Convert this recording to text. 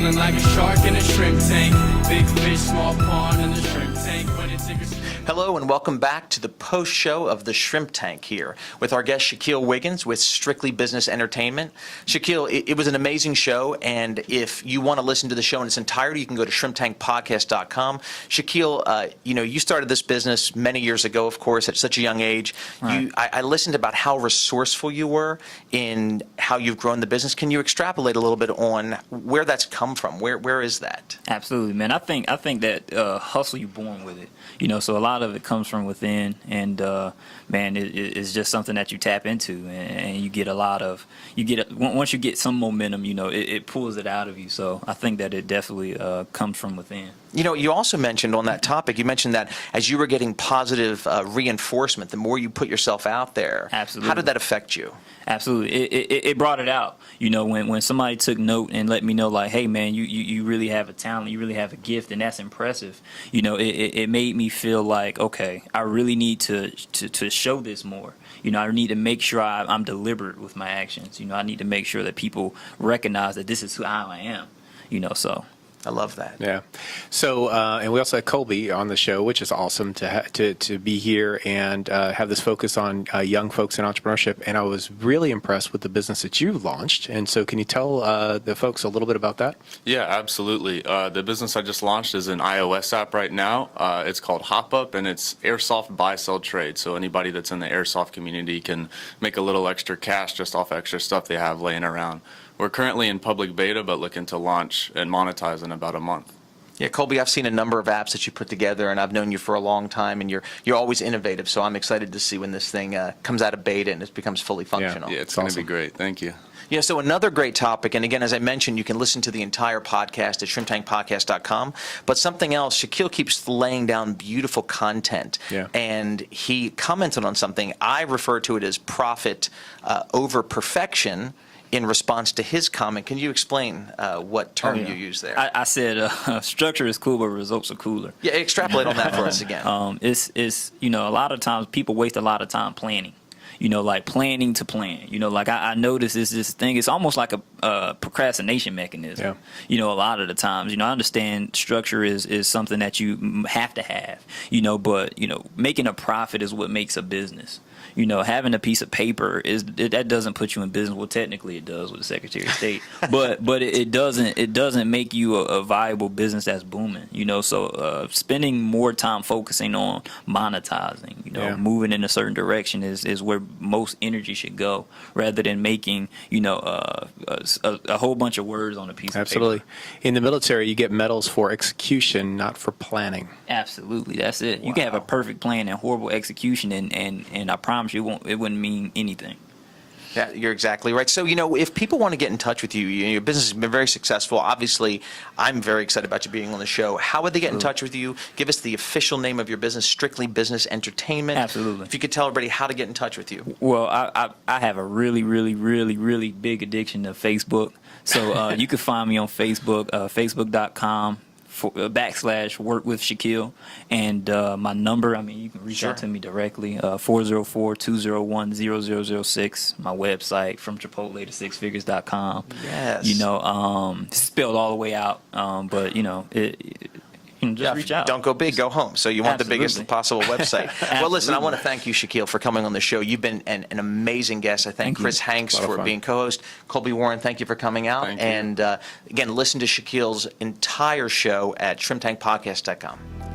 Smiling like a shark in a shrimp tank. Big fish, small pond in the shrimp tank. When it tickers. Hello and welcome back to the post show of the Shrimp Tank here with our guest Shaquille Wiggins with Strictly Business Entertainment. Shaquille, it was an amazing show, and if you want to listen to the show in its entirety, you can go to shrimptankpodcast.com. Shaquille, you started this business many years ago, of course, at such a young age. Right. I listened about how resourceful you were in how you've grown the business. Can you extrapolate a little bit on where that's come from? Where is that? Absolutely, man. I think that hustle, you're born with it. So a lot of it comes from within, and man, it's just something that you tap into, and you get once you get some momentum, it pulls it out of you. So I think that it definitely comes from within. You also mentioned on that topic, you mentioned that as you were getting positive reinforcement, the more you put yourself out there. Absolutely. How did that affect you? Absolutely. It brought it out. When somebody took note and let me know, like, hey, man, you really have a talent, you really have a gift, and that's impressive. It made me feel like, okay, I really need to show this more. I need to make sure I'm deliberate with my actions. I need to make sure that people recognize that this is who I am. So. I love that. Yeah. So, and we also had Colby on the show, which is awesome to be here and have this focus on young folks in entrepreneurship. And I was really impressed with the business that you launched. And so, can you tell the folks a little bit about that? Yeah, absolutely. The business I just launched is an iOS app right now. It's called Hop Up, and it's airsoft buy-sell trade. So anybody that's in the airsoft community can make a little extra cash just off extra stuff they have laying around. We're currently in public beta, but looking to launch and monetize in about a month. Yeah, Colby, I've seen a number of apps that you put together, and I've known you for a long time, and you're always innovative. So I'm excited to see when this thing comes out of beta and it becomes fully functional. Yeah, it's going to be great. Thank you. So another great topic, and again, as I mentioned, you can listen to the entire podcast at shrimptankpodcast.com. But something else, Shaquille keeps laying down beautiful content, and he commented on something. I refer to it as profit over perfection. In response to his comment, can you explain what term you use there? I said structure is cool, but results are cooler. Yeah, extrapolate on that for us again. It's a lot of times people waste a lot of time planning. Like planning to plan. Like I notice this thing. It's almost like a procrastination mechanism. A lot of the times. I understand structure is something that you have to have. But making a profit is what makes a business. Having a piece of paper that doesn't put you in business. Well, technically it does with the Secretary of State, but it doesn't make you a viable business that's booming. So spending more time focusing on monetizing, moving in a certain direction is where most energy should go, rather than making a whole bunch of words on a piece of paper. Absolutely. In the military, you get medals for execution, not for planning. Absolutely, that's it. Wow. You can have a perfect plan and horrible execution, and I promise you, it wouldn't mean anything. Yeah, you're exactly right. So, if people want to get in touch with you, your business has been very successful. Obviously, I'm very excited about you being on the show. How would they get in touch with you? Give us the official name of your business, Strictly Business Entertainment. Absolutely. If you could tell everybody how to get in touch with you. Well, I have a really, really, really, really big addiction to Facebook. So you can find me on Facebook, facebook.com. /work with Shaquille, and my number, you can reach out to me directly, 404-201-0006. My website, from Chipotle to sixfigures.com. Yes. Spelled all the way out, but just reach out. Don't go big, go home. So you want the biggest possible website. Well, listen, I want to thank you, Shaquille, for coming on the show. You've been an amazing guest. I thank Chris Hanks for being co-host. Colby Warren, thank you for coming out. Thank you. And again, listen to Shaquille's entire show at shrimptankpodcast.com.